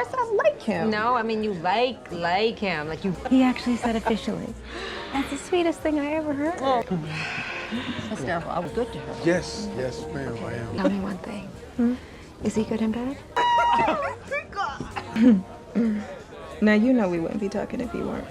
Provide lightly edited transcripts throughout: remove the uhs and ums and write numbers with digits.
course I like him. No, I mean you like him. Like you. He actually said officially. That's the sweetest thing I ever heard. That's terrible. I was good to her. Yes, ma'am, I am. Tell me one thing. Is he good in bed? Now you know we wouldn't be talking if he weren't.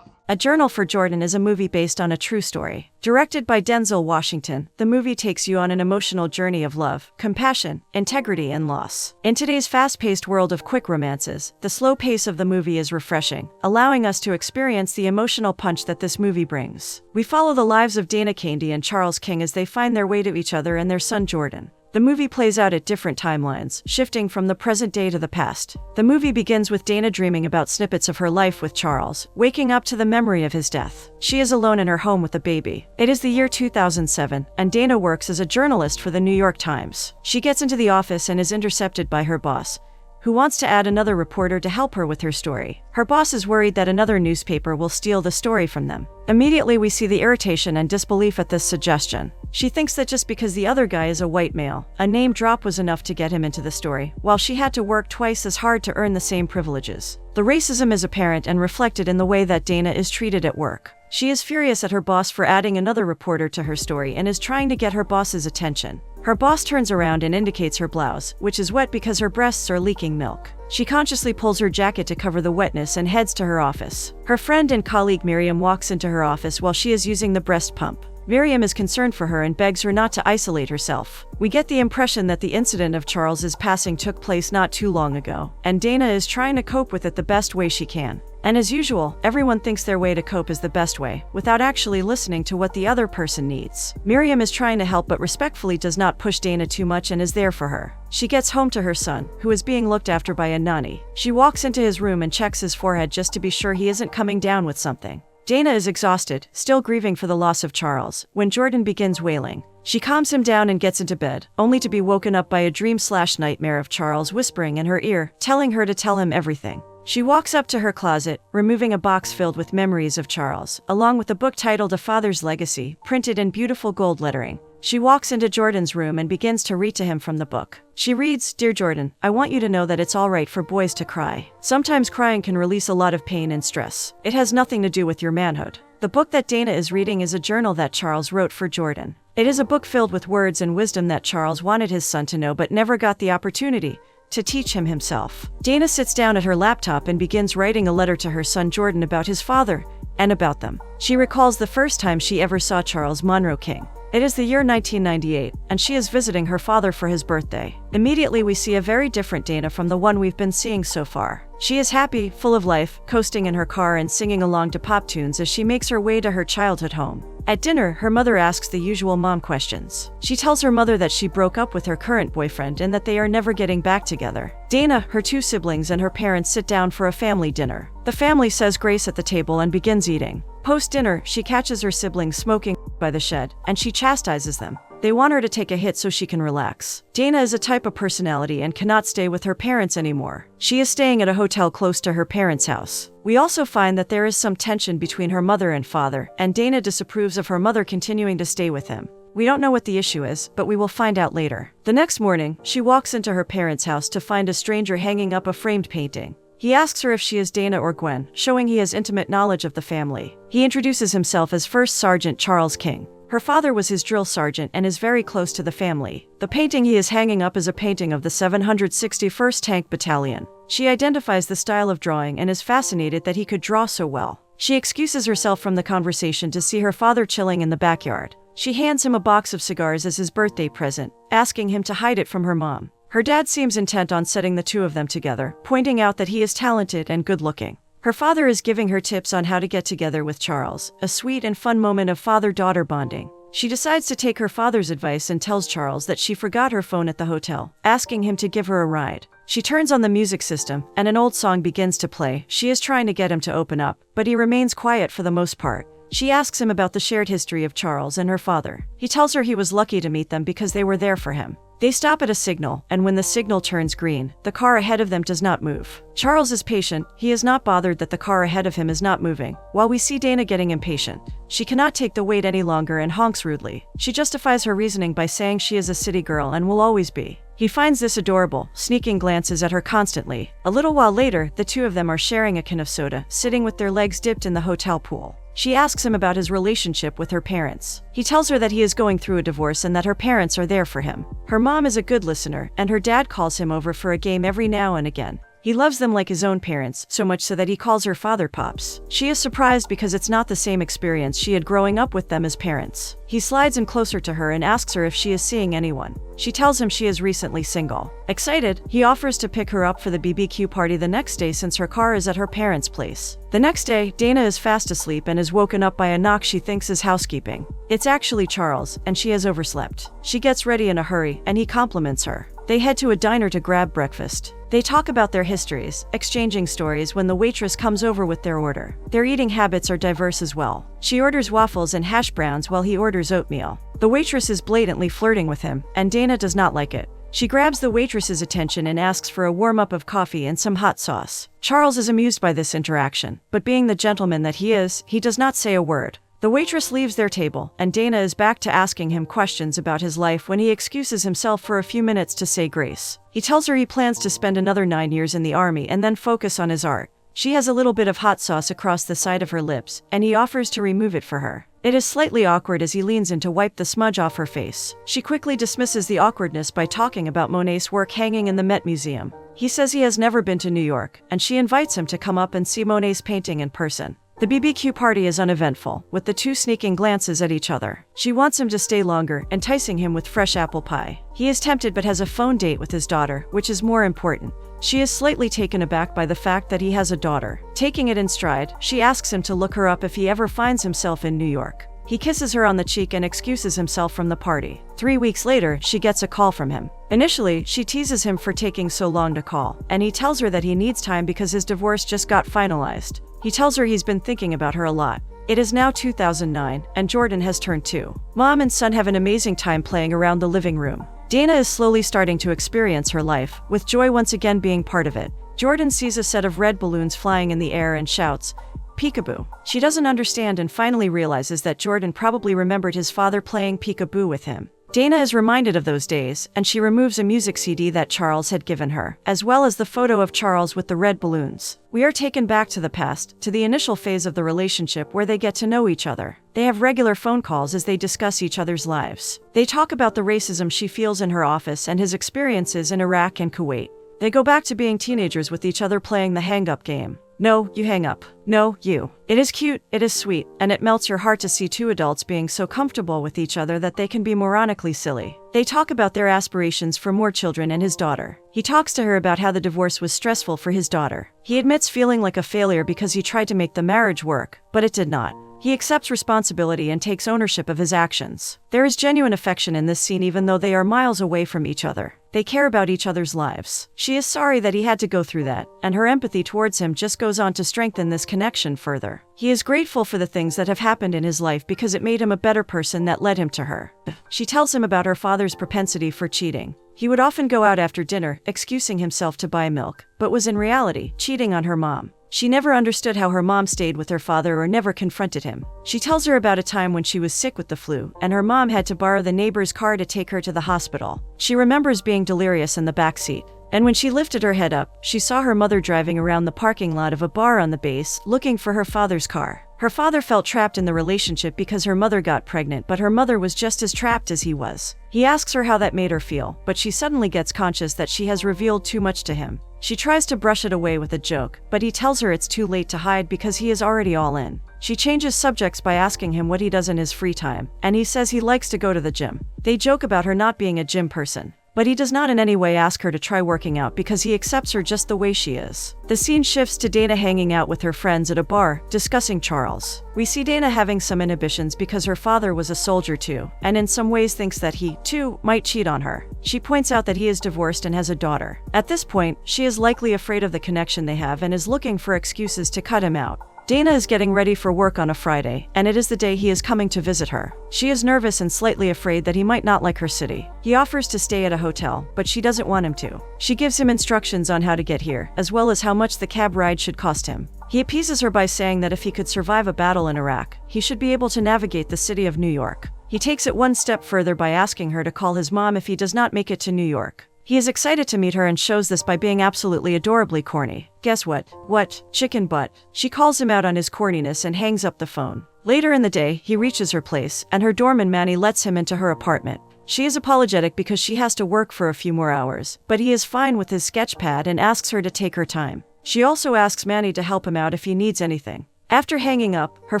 A Journal for Jordan is a movie based on a true story. Directed by Denzel Washington, the movie takes you on an emotional journey of love, compassion, integrity, and loss. In today's fast-paced world of quick romances, the slow pace of the movie is refreshing, allowing us to experience the emotional punch that this movie brings. We follow the lives of Dana Candy and Charles King as they find their way to each other and their son Jordan. The movie plays out at different timelines, shifting from the present day to the past. The movie begins with Dana dreaming about snippets of her life with Charles, waking up to the memory of his death. She is alone in her home with a baby. It is the year 2007, and Dana works as a journalist for the New York Times. She gets into the office and is intercepted by her boss, who wants to add another reporter to help her with her story. Her boss is worried that another newspaper will steal the story from them. Immediately we see the irritation and disbelief at this suggestion. She thinks that just because the other guy is a white male, a name drop was enough to get him into the story, while she had to work twice as hard to earn the same privileges. The racism is apparent and reflected in the way that Dana is treated at work. She is furious at her boss for adding another reporter to her story and is trying to get her boss's attention. Her boss turns around and indicates her blouse, which is wet because her breasts are leaking milk. She consciously pulls her jacket to cover the wetness and heads to her office. Her friend and colleague Miriam walks into her office while she is using the breast pump. Miriam is concerned for her and begs her not to isolate herself. We get the impression that the incident of Charles's passing took place not too long ago, and Dana is trying to cope with it the best way she can. And as usual, everyone thinks their way to cope is the best way, without actually listening to what the other person needs. Miriam is trying to help but respectfully does not push Dana too much and is there for her. She gets home to her son, who is being looked after by a nanny. She walks into his room and checks his forehead just to be sure he isn't coming down with something. Dana is exhausted, still grieving for the loss of Charles, when Jordan begins wailing. She calms him down and gets into bed, only to be woken up by a dream/nightmare of Charles whispering in her ear, telling her to tell him everything. She walks up to her closet, removing a box filled with memories of Charles, along with a book titled A Father's Legacy, printed in beautiful gold lettering. She walks into Jordan's room and begins to read to him from the book. She reads, "Dear Jordan, I want you to know that it's all right for boys to cry. Sometimes crying can release a lot of pain and stress. It has nothing to do with your manhood." The book that Dana is reading is a journal that Charles wrote for Jordan. It is a book filled with words and wisdom that Charles wanted his son to know but never got the opportunity to teach him himself. Dana sits down at her laptop and begins writing a letter to her son Jordan about his father and about them. She recalls the first time she ever saw Charles Monroe King. It is the year 1998, and she is visiting her father for his birthday. Immediately we see a very different Dana from the one we've been seeing so far. She is happy, full of life, coasting in her car and singing along to pop tunes as she makes her way to her childhood home. At dinner, her mother asks the usual mom questions. She tells her mother that she broke up with her current boyfriend and that they are never getting back together. Dana, her two siblings, and her parents sit down for a family dinner. The family says grace at the table and begins eating. Post-dinner, she catches her siblings smoking by the shed, and she chastises them. They want her to take a hit so she can relax. Dana is a type of personality and cannot stay with her parents anymore. She is staying at a hotel close to her parents' house. We also find that there is some tension between her mother and father, and Dana disapproves of her mother continuing to stay with him. We don't know what the issue is, but we will find out later. The next morning, she walks into her parents' house to find a stranger hanging up a framed painting. He asks her if she is Dana or Gwen, showing he has intimate knowledge of the family. He introduces himself as First Sergeant Charles King. Her father was his drill sergeant and is very close to the family. The painting he is hanging up is a painting of the 761st Tank Battalion. She identifies the style of drawing and is fascinated that he could draw so well. She excuses herself from the conversation to see her father chilling in the backyard. She hands him a box of cigars as his birthday present, asking him to hide it from her mom. Her dad seems intent on setting the two of them together, pointing out that he is talented and good-looking. Her father is giving her tips on how to get together with Charles, a sweet and fun moment of father-daughter bonding. She decides to take her father's advice and tells Charles that she forgot her phone at the hotel, asking him to give her a ride. She turns on the music system, and an old song begins to play. She is trying to get him to open up, but he remains quiet for the most part. She asks him about the shared history of Charles and her father. He tells her he was lucky to meet them because they were there for him. They stop at a signal, and when the signal turns green, the car ahead of them does not move. Charles is patient. He is not bothered that the car ahead of him is not moving, while we see Dana getting impatient. She cannot take the wait any longer and honks rudely. She justifies her reasoning by saying she is a city girl and will always be. He finds this adorable, sneaking glances at her constantly. A little while later, the two of them are sharing a can of soda, sitting with their legs dipped in the hotel pool. She asks him about his relationship with her parents. He tells her that he is going through a divorce and that her parents are there for him. Her mom is a good listener, and her dad calls him over for a game every now and again. He loves them like his own parents, so much so that he calls her father Pops. She is surprised because it's not the same experience she had growing up with them as parents. He slides in closer to her and asks her if she is seeing anyone. She tells him she is recently single. Excited, he offers to pick her up for the BBQ party the next day since her car is at her parents' place. The next day, Dana is fast asleep and is woken up by a knock she thinks is housekeeping. It's actually Charles, and she has overslept. She gets ready in a hurry, and he compliments her. They head to a diner to grab breakfast. They talk about their histories, exchanging stories when the waitress comes over with their order. Their eating habits are diverse as well. She orders waffles and hash browns while he orders oatmeal. The waitress is blatantly flirting with him, and Dana does not like it. She grabs the waitress's attention and asks for a warm-up of coffee and some hot sauce. Charles is amused by this interaction, but being the gentleman that he is, he does not say a word. The waitress leaves their table, and Dana is back to asking him questions about his life when he excuses himself for a few minutes to say grace. He tells her he plans to spend another 9 years in the army and then focus on his art. She has a little bit of hot sauce across the side of her lips, and he offers to remove it for her. It is slightly awkward as he leans in to wipe the smudge off her face. She quickly dismisses the awkwardness by talking about Monet's work hanging in the Met Museum. He says he has never been to New York, and she invites him to come up and see Monet's painting in person. The BBQ party is uneventful, with the two sneaking glances at each other. She wants him to stay longer, enticing him with fresh apple pie. He is tempted but has a phone date with his daughter, which is more important. She is slightly taken aback by the fact that he has a daughter. Taking it in stride, she asks him to look her up if he ever finds himself in New York. He kisses her on the cheek and excuses himself from the party. 3 weeks later, she gets a call from him. Initially, she teases him for taking so long to call, and he tells her that he needs time because his divorce just got finalized. He tells her he's been thinking about her a lot. It is now 2009, and Jordan has turned 2. Mom and son have an amazing time playing around the living room. Dana is slowly starting to experience her life, with joy once again being part of it. Jordan sees a set of red balloons flying in the air and shouts, "Peekaboo." She doesn't understand and finally realizes that Jordan probably remembered his father playing peekaboo with him. Dana is reminded of those days, and she removes a music CD that Charles had given her, as well as the photo of Charles with the red balloons. We are taken back to the past, to the initial phase of the relationship where they get to know each other. They have regular phone calls as they discuss each other's lives. They talk about the racism she feels in her office and his experiences in Iraq and Kuwait. They go back to being teenagers with each other playing the hang-up game. No, you hang up. No, you. It is cute, it is sweet, and it melts your heart to see two adults being so comfortable with each other that they can be moronically silly. They talk about their aspirations for more children and his daughter. He talks to her about how the divorce was stressful for his daughter. He admits feeling like a failure because he tried to make the marriage work, but it did not. He accepts responsibility and takes ownership of his actions. There is genuine affection in this scene even though they are miles away from each other. They care about each other's lives. She is sorry that he had to go through that, and her empathy towards him just goes on to strengthen this connection further. He is grateful for the things that have happened in his life because it made him a better person that led him to her. She tells him about her father's propensity for cheating. He would often go out after dinner, excusing himself to buy milk, but was in reality cheating on her mom. She never understood how her mom stayed with her father or never confronted him. She tells her about a time when she was sick with the flu, and her mom had to borrow the neighbor's car to take her to the hospital. She remembers being delirious in the back seat. And when she lifted her head up, she saw her mother driving around the parking lot of a bar on the base, looking for her father's car. Her father felt trapped in the relationship because her mother got pregnant, but her mother was just as trapped as he was. He asks her how that made her feel, but she suddenly gets conscious that she has revealed too much to him. She tries to brush it away with a joke, but he tells her it's too late to hide because he is already all in. She changes subjects by asking him what he does in his free time, and he says he likes to go to the gym. They joke about her not being a gym person, but he does not in any way ask her to try working out because he accepts her just the way she is. The scene shifts to Dana hanging out with her friends at a bar, discussing Charles. We see Dana having some inhibitions because her father was a soldier too, and in some ways thinks that he, too, might cheat on her. She points out that he is divorced and has a daughter. At this point, she is likely afraid of the connection they have and is looking for excuses to cut him out. Dana is getting ready for work on a Friday, and it is the day he is coming to visit her. She is nervous and slightly afraid that he might not like her city. He offers to stay at a hotel, but she doesn't want him to. She gives him instructions on how to get here, as well as how much the cab ride should cost him. He appeases her by saying that if he could survive a battle in Iraq, he should be able to navigate the city of New York. He takes it one step further by asking her to call his mom if he does not make it to New York. He is excited to meet her and shows this by being absolutely adorably corny. Guess what? What? Chicken butt. She calls him out on his corniness and hangs up the phone. Later in the day, he reaches her place, and her doorman Manny lets him into her apartment. She is apologetic because she has to work for a few more hours, but he is fine with his sketch pad and asks her to take her time. She also asks Manny to help him out if he needs anything. After hanging up, her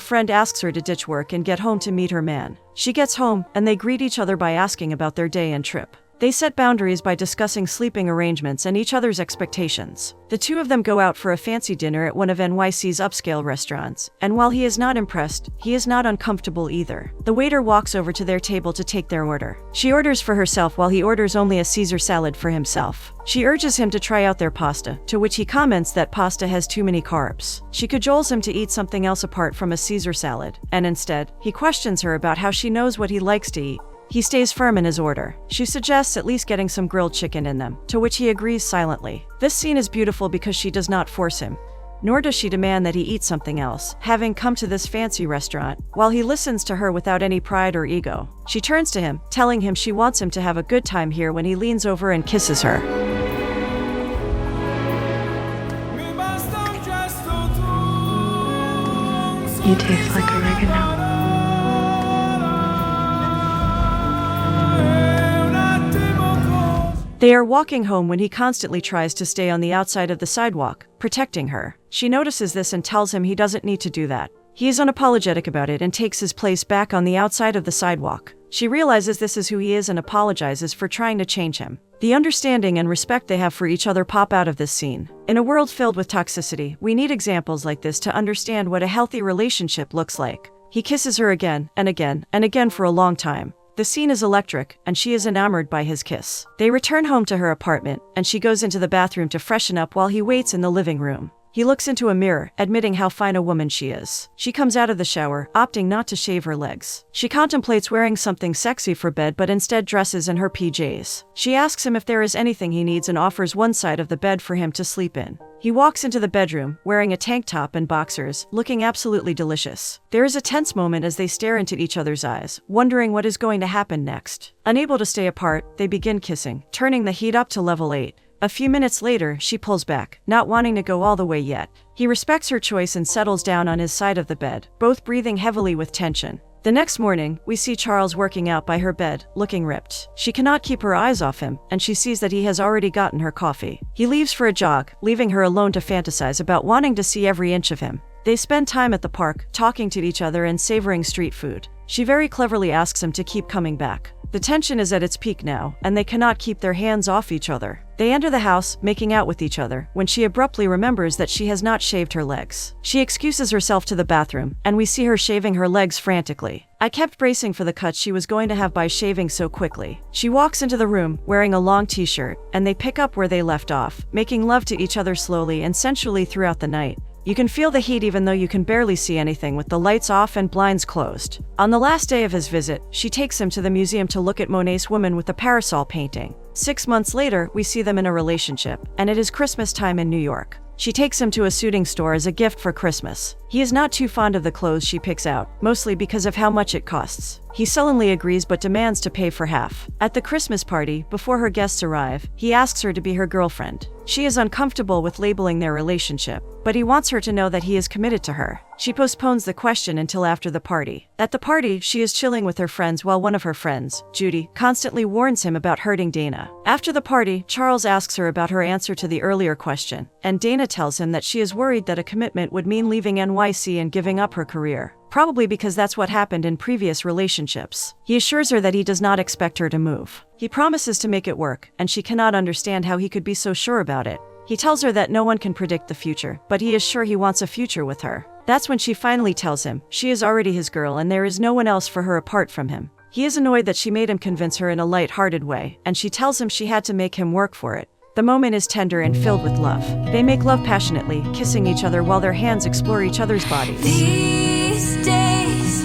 friend asks her to ditch work and get home to meet her man. She gets home, and they greet each other by asking about their day and trip. They set boundaries by discussing sleeping arrangements and each other's expectations. The two of them go out for a fancy dinner at one of NYC's upscale restaurants, and while he is not impressed, he is not uncomfortable either. The waiter walks over to their table to take their order. She orders for herself while he orders only a Caesar salad for himself. She urges him to try out their pasta, to which he comments that pasta has too many carbs. She cajoles him to eat something else apart from a Caesar salad, and instead, he questions her about how she knows what he likes to eat. He stays firm in his order. She suggests at least getting some grilled chicken in them, to which he agrees silently. This scene is beautiful because she does not force him, nor does she demand that he eat something else, having come to this fancy restaurant, while he listens to her without any pride or ego. She turns to him, telling him she wants him to have a good time here when he leans over and kisses her. You taste like oregano. They are walking home when he constantly tries to stay on the outside of the sidewalk, protecting her. She notices this and tells him he doesn't need to do that. He is unapologetic about it and takes his place back on the outside of the sidewalk. She realizes this is who he is and apologizes for trying to change him. The understanding and respect they have for each other pop out of this scene. In a world filled with toxicity, we need examples like this to understand what a healthy relationship looks like. He kisses her again and again and again for a long time. The scene is electric, and she is enamored by his kiss. They return home to her apartment, and she goes into the bathroom to freshen up while he waits in the living room. He looks into a mirror, admitting how fine a woman she is. She comes out of the shower, opting not to shave her legs. She contemplates wearing something sexy for bed but instead dresses in her PJs. She asks him if there is anything he needs and offers one side of the bed for him to sleep in. He walks into the bedroom, wearing a tank top and boxers, looking absolutely delicious. There is a tense moment as they stare into each other's eyes, wondering what is going to happen next. Unable to stay apart, they begin kissing, turning the heat up to level 8. A few minutes later, she pulls back, not wanting to go all the way yet. He respects her choice and settles down on his side of the bed, both breathing heavily with tension. The next morning, we see Charles working out by her bed, looking ripped. She cannot keep her eyes off him, and she sees that he has already gotten her coffee. He leaves for a jog, leaving her alone to fantasize about wanting to see every inch of him. They spend time at the park, talking to each other and savoring street food. She very cleverly asks him to keep coming back. The tension is at its peak now, and they cannot keep their hands off each other. They enter the house, making out with each other, when she abruptly remembers that she has not shaved her legs. She excuses herself to the bathroom, and we see her shaving her legs frantically. I kept bracing for the cut she was going to have by shaving so quickly. She walks into the room, wearing a long t-shirt, and they pick up where they left off, making love to each other slowly and sensually throughout the night. You can feel the heat even though you can barely see anything with the lights off and blinds closed. On the last day of his visit, she takes him to the museum to look at Monet's Woman with the Parasol painting. 6 months later, we see them in a relationship, and it is Christmas time in New York. She takes him to a suiting store as a gift for Christmas. He is not too fond of the clothes she picks out, mostly because of how much it costs. He sullenly agrees but demands to pay for half. At the Christmas party, before her guests arrive, he asks her to be her girlfriend. She is uncomfortable with labeling their relationship, but he wants her to know that he is committed to her. She postpones the question until after the party. At the party, she is chilling with her friends while one of her friends, Judy, constantly warns him about hurting Dana. After the party, Charles asks her about her answer to the earlier question, and Dana tells him that she is worried that a commitment would mean leaving NYC and giving up her career. Probably because that's what happened in previous relationships. He assures her that he does not expect her to move. He promises to make it work, and she cannot understand how he could be so sure about it. He tells her that no one can predict the future, but he is sure he wants a future with her. That's when she finally tells him she is already his girl and there is no one else for her apart from him. He is annoyed that she made him convince her in a light-hearted way, and she tells him she had to make him work for it. The moment is tender and filled with love. They make love passionately, kissing each other while their hands explore each other's bodies. These days,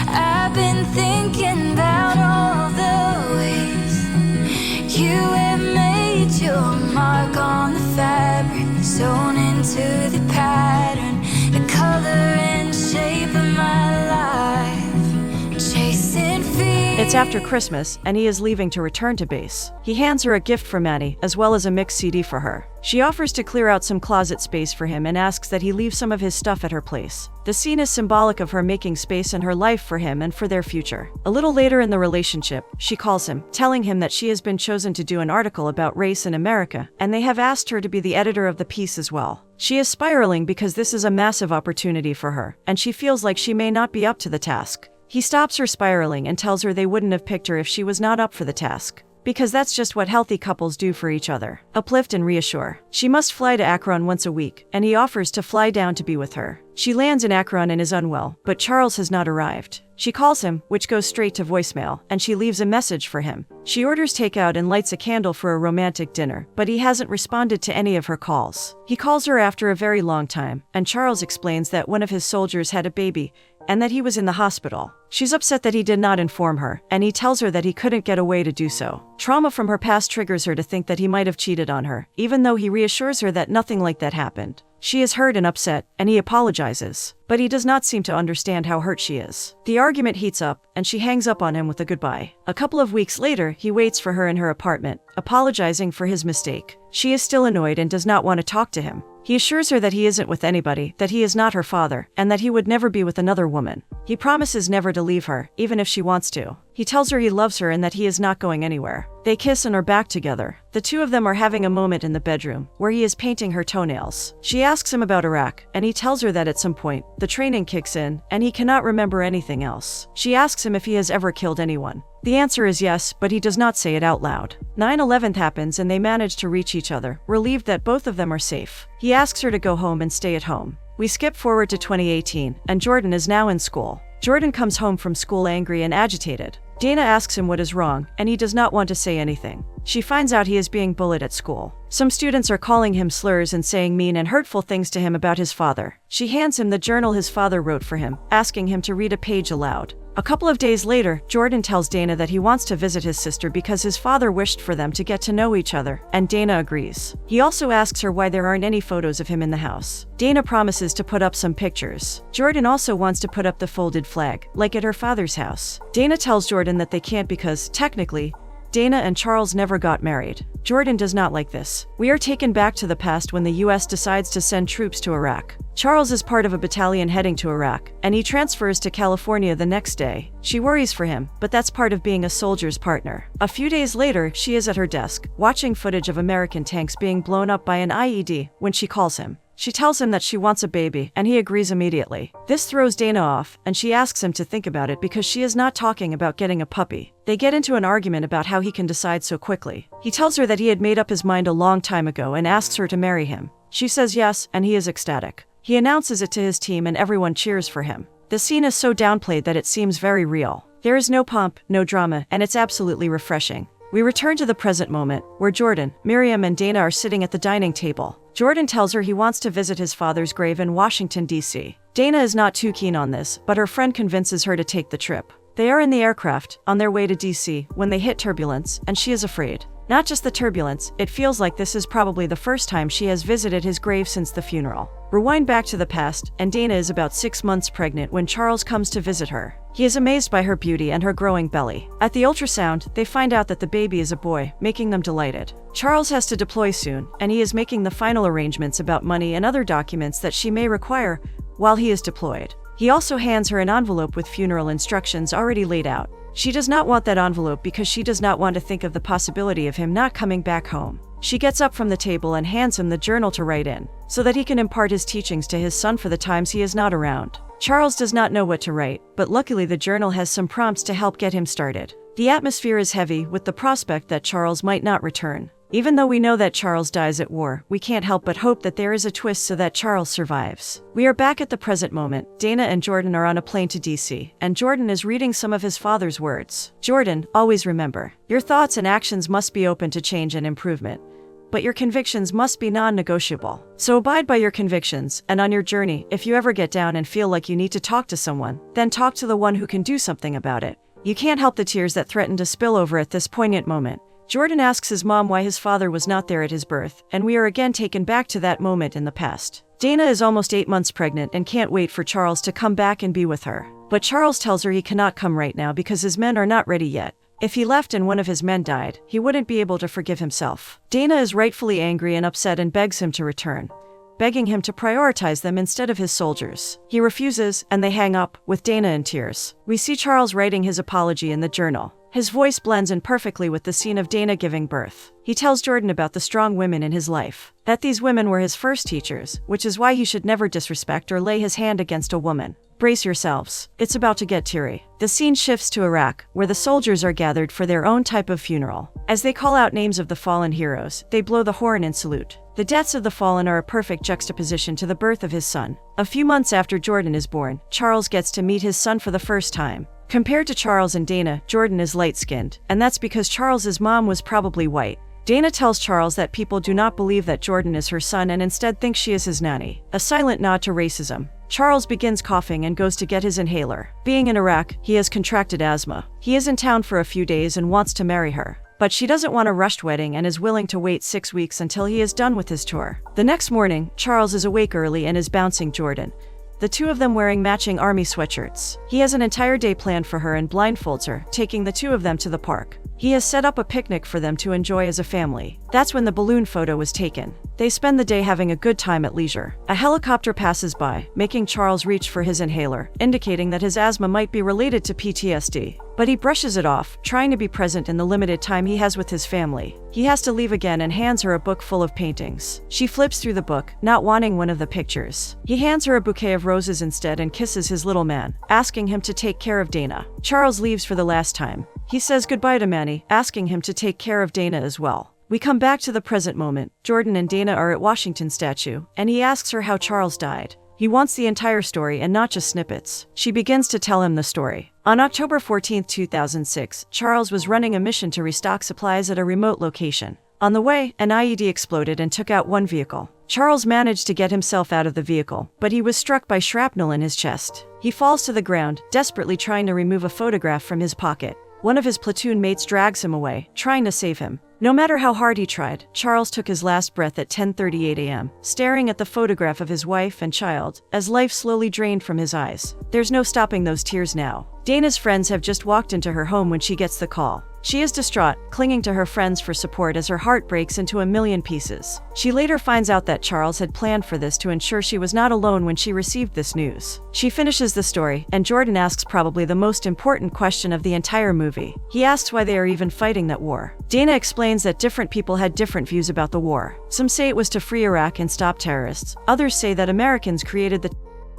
I've been thinking about all the ways you have made your mark on the fabric, sewn into the pattern, the color and shape of my life, chasing fear. It's after Christmas, and he is leaving to return to base. He hands her a gift from Maddie, as well as a mix CD for her. She offers to clear out some closet space for him and asks that he leave some of his stuff at her place. The scene is symbolic of her making space in her life for him and for their future. A little later in the relationship, she calls him, telling him that she has been chosen to do an article about race in America, and they have asked her to be the editor of the piece as well. She is spiraling because this is a massive opportunity for her, and she feels like she may not be up to the task. He stops her spiraling and tells her they wouldn't have picked her if she was not up for the task. Because that's just what healthy couples do for each other. Uplift and reassure. She must fly to Akron once a week, and he offers to fly down to be with her. She lands in Akron and is unwell, but Charles has not arrived. She calls him, which goes straight to voicemail, and she leaves a message for him. She orders takeout and lights a candle for a romantic dinner, but he hasn't responded to any of her calls. He calls her after a very long time, and Charles explains that one of his soldiers had a baby, and that he was in the hospital. She's upset that he did not inform her, and he tells her that he couldn't get away to do so. Trauma from her past triggers her to think that he might have cheated on her, even though he reassures her that nothing like that happened. She is hurt and upset, and he apologizes, but he does not seem to understand how hurt she is. The argument heats up, and she hangs up on him with a goodbye. A couple of weeks later, he waits for her in her apartment, apologizing for his mistake. She is still annoyed and does not want to talk to him. He assures her that he isn't with anybody, that he is not her father, and that he would never be with another woman. He promises never to leave her, even if she wants to. He tells her he loves her and that he is not going anywhere. They kiss and are back together. The two of them are having a moment in the bedroom, where he is painting her toenails. She asks him about Iraq, and he tells her that at some point, the training kicks in, and he cannot remember anything else. She asks him if he has ever killed anyone. The answer is yes, but he does not say it out loud. 9/11 happens and they manage to reach each other, relieved that both of them are safe. He asks her to go home and stay at home. We skip forward to 2018, and Jordan is now in school. Jordan comes home from school angry and agitated. Dana asks him what is wrong, and he does not want to say anything. She finds out he is being bullied at school. Some students are calling him slurs and saying mean and hurtful things to him about his father. She hands him the journal his father wrote for him, asking him to read a page aloud. A couple of days later, Jordan tells Dana that he wants to visit his sister because his father wished for them to get to know each other, and Dana agrees. He also asks her why there aren't any photos of him in the house. Dana promises to put up some pictures. Jordan also wants to put up the folded flag, like at her father's house. Dana tells Jordan that they can't because, technically, Dana and Charles never got married. Jordan does not like this. We are taken back to the past when the US decides to send troops to Iraq. Charles is part of a battalion heading to Iraq, and he transfers to California the next day. She worries for him, but that's part of being a soldier's partner. A few days later, she is at her desk, watching footage of American tanks being blown up by an IED, when she calls him. She tells him that she wants a baby, and he agrees immediately. This throws Dana off, and she asks him to think about it because she is not talking about getting a puppy. They get into an argument about how he can decide so quickly. He tells her that he had made up his mind a long time ago and asks her to marry him. She says yes, and he is ecstatic. He announces it to his team and everyone cheers for him. The scene is so downplayed that it seems very real. There is no pomp, no drama, and it's absolutely refreshing. We return to the present moment, where Jordan, Miriam, and Dana are sitting at the dining table. Jordan tells her he wants to visit his father's grave in Washington, D.C. Dana is not too keen on this, but her friend convinces her to take the trip. They are in the aircraft, on their way to D.C., when they hit turbulence, and she is afraid. Not just the turbulence, it feels like this is probably the first time she has visited his grave since the funeral. Rewind back to the past, and Dana is about 6 months pregnant when Charles comes to visit her. He is amazed by her beauty and her growing belly. At the ultrasound, they find out that the baby is a boy, making them delighted. Charles has to deploy soon, and he is making the final arrangements about money and other documents that she may require while he is deployed. He also hands her an envelope with funeral instructions already laid out. She does not want that envelope because she does not want to think of the possibility of him not coming back home. She gets up from the table and hands him the journal to write in, so that he can impart his teachings to his son for the times he is not around. Charles does not know what to write, but luckily the journal has some prompts to help get him started. The atmosphere is heavy with the prospect that Charles might not return. Even though we know that Charles dies at war, we can't help but hope that there is a twist so that Charles survives. We are back at the present moment. Dana and Jordan are on a plane to DC, and Jordan is reading some of his father's words. Jordan, always remember, your thoughts and actions must be open to change and improvement. but your convictions must be non-negotiable. So abide by your convictions, and on your journey, if you ever get down and feel like you need to talk to someone, then talk to the one who can do something about it. You can't help the tears that threaten to spill over at this poignant moment. Jordan asks his mom why his father was not there at his birth, and we are again taken back to that moment in the past. Dana is almost 8 months pregnant and can't wait for Charles to come back and be with her. But Charles tells her he cannot come right now because his men are not ready yet. If he left and one of his men died, he wouldn't be able to forgive himself. Dana is rightfully angry and upset and begs him to return, begging him to prioritize them instead of his soldiers. He refuses, and they hang up, with Dana in tears. We see Charles writing his apology in the journal. His voice blends in perfectly with the scene of Dana giving birth. He tells Jordan about the strong women in his life, that these women were his first teachers, which is why he should never disrespect or lay his hand against a woman. Brace yourselves, it's about to get teary. The scene shifts to Iraq, where the soldiers are gathered for their own type of funeral. As they call out names of the fallen heroes, they blow the horn in salute. The deaths of the fallen are a perfect juxtaposition to the birth of his son. A few months after Jordan is born, Charles gets to meet his son for the first time. Compared to Charles and Dana, Jordan is light-skinned, and that's because Charles's mom was probably white. Dana tells Charles that people do not believe that Jordan is her son and instead think she is his nanny, a silent nod to racism. Charles begins coughing and goes to get his inhaler. Being in Iraq, he has contracted asthma. He is in town for a few days and wants to marry her. But she doesn't want a rushed wedding and is willing to wait 6 weeks until he is done with his tour. The next morning, Charles is awake early and is bouncing Jordan, the two of them wearing matching army sweatshirts. He has an entire day planned for her and blindfolds her, taking the two of them to the park. He has set up a picnic for them to enjoy as a family. That's when the balloon photo was taken. They spend the day having a good time at leisure. A helicopter passes by, making Charles reach for his inhaler, indicating that his asthma might be related to PTSD. But he brushes it off, trying to be present in the limited time he has with his family. He has to leave again and hands her a book full of paintings. She flips through the book, not wanting one of the pictures. He hands her a bouquet of roses instead and kisses his little man, asking him to take care of Dana. Charles leaves for the last time. He says goodbye to Manny, asking him to take care of Dana as well. We come back to the present moment. Jordan and Dana are at Washington statue, and he asks her how Charles died. He wants the entire story and not just snippets. She begins to tell him the story. On October 14, 2006, Charles was running a mission to restock supplies at a remote location. On the way, an IED exploded and took out one vehicle. Charles managed to get himself out of the vehicle, but he was struck by shrapnel in his chest. He falls to the ground, desperately trying to remove a photograph from his pocket. One of his platoon mates drags him away, trying to save him. No matter how hard he tried, Charles took his last breath at 10:38 a.m., staring at the photograph of his wife and child, as life slowly drained from his eyes. There's no stopping those tears now. Dana's friends have just walked into her home when she gets the call. She is distraught, clinging to her friends for support as her heart breaks into a million pieces. She later finds out that Charles had planned for this to ensure she was not alone when she received this news. She finishes the story, and Jordan asks probably the most important question of the entire movie. He asks why they are even fighting that war. Dana explains that different people had different views about the war. Some say it was to free Iraq and stop terrorists. Others say that Americans created the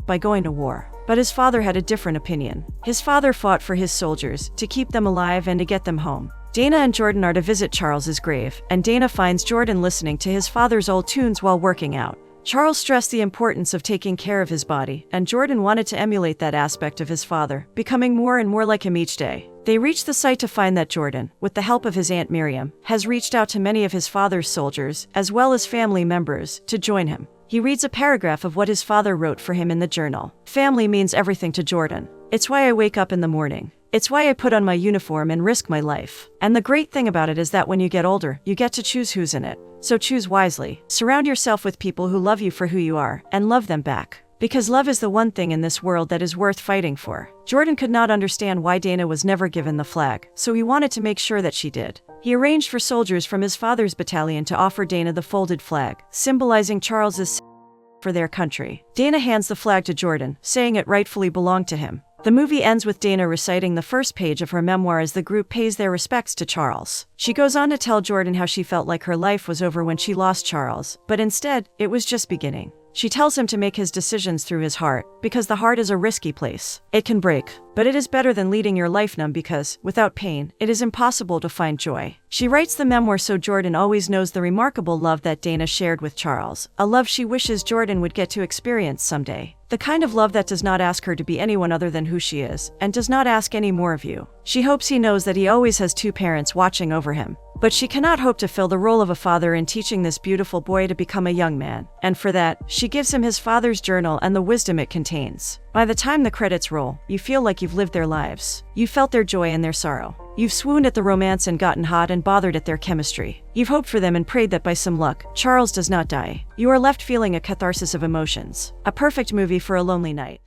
by going to war. But his father had a different opinion. His father fought for his soldiers, to keep them alive and to get them home. Dana and Jordan are to visit Charles's grave, and Dana finds Jordan listening to his father's old tunes while working out. Charles stressed the importance of taking care of his body, and Jordan wanted to emulate that aspect of his father, becoming more and more like him each day. They reach the site to find that Jordan, with the help of his Aunt Miriam, has reached out to many of his father's soldiers, as well as family members, to join him. He reads a paragraph of what his father wrote for him in the journal. Family means everything to Jordan. It's why I wake up in the morning. It's why I put on my uniform and risk my life. And the great thing about it is that when you get older, you get to choose who's in it. So choose wisely. Surround yourself with people who love you for who you are, and love them back. Because love is the one thing in this world that is worth fighting for. Jordan could not understand why Dana was never given the flag, so he wanted to make sure that she did. He arranged for soldiers from his father's battalion to offer Dana the folded flag, symbolizing Charles's for their country. Dana hands the flag to Jordan, saying it rightfully belonged to him. The movie ends with Dana reciting the first page of her memoir as the group pays their respects to Charles. She goes on to tell Jordan how she felt like her life was over when she lost Charles, but instead, it was just beginning. She tells him to make his decisions through his heart, because the heart is a risky place. It can break, but it is better than leading your life numb because, without pain, it is impossible to find joy. She writes the memoir so Jordan always knows the remarkable love that Dana shared with Charles, a love she wishes Jordan would get to experience someday. The kind of love that does not ask her to be anyone other than who she is, and does not ask any more of you. She hopes he knows that he always has two parents watching over him. But she cannot hope to fill the role of a father in teaching this beautiful boy to become a young man, and for that, she gives him his father's journal and the wisdom it contains. By the time the credits roll, you feel like you've lived their lives. You've felt their joy and their sorrow. You've swooned at the romance and gotten hot and bothered at their chemistry. You've hoped for them and prayed that by some luck, Charles does not die. You are left feeling a catharsis of emotions. A perfect movie for a lonely night.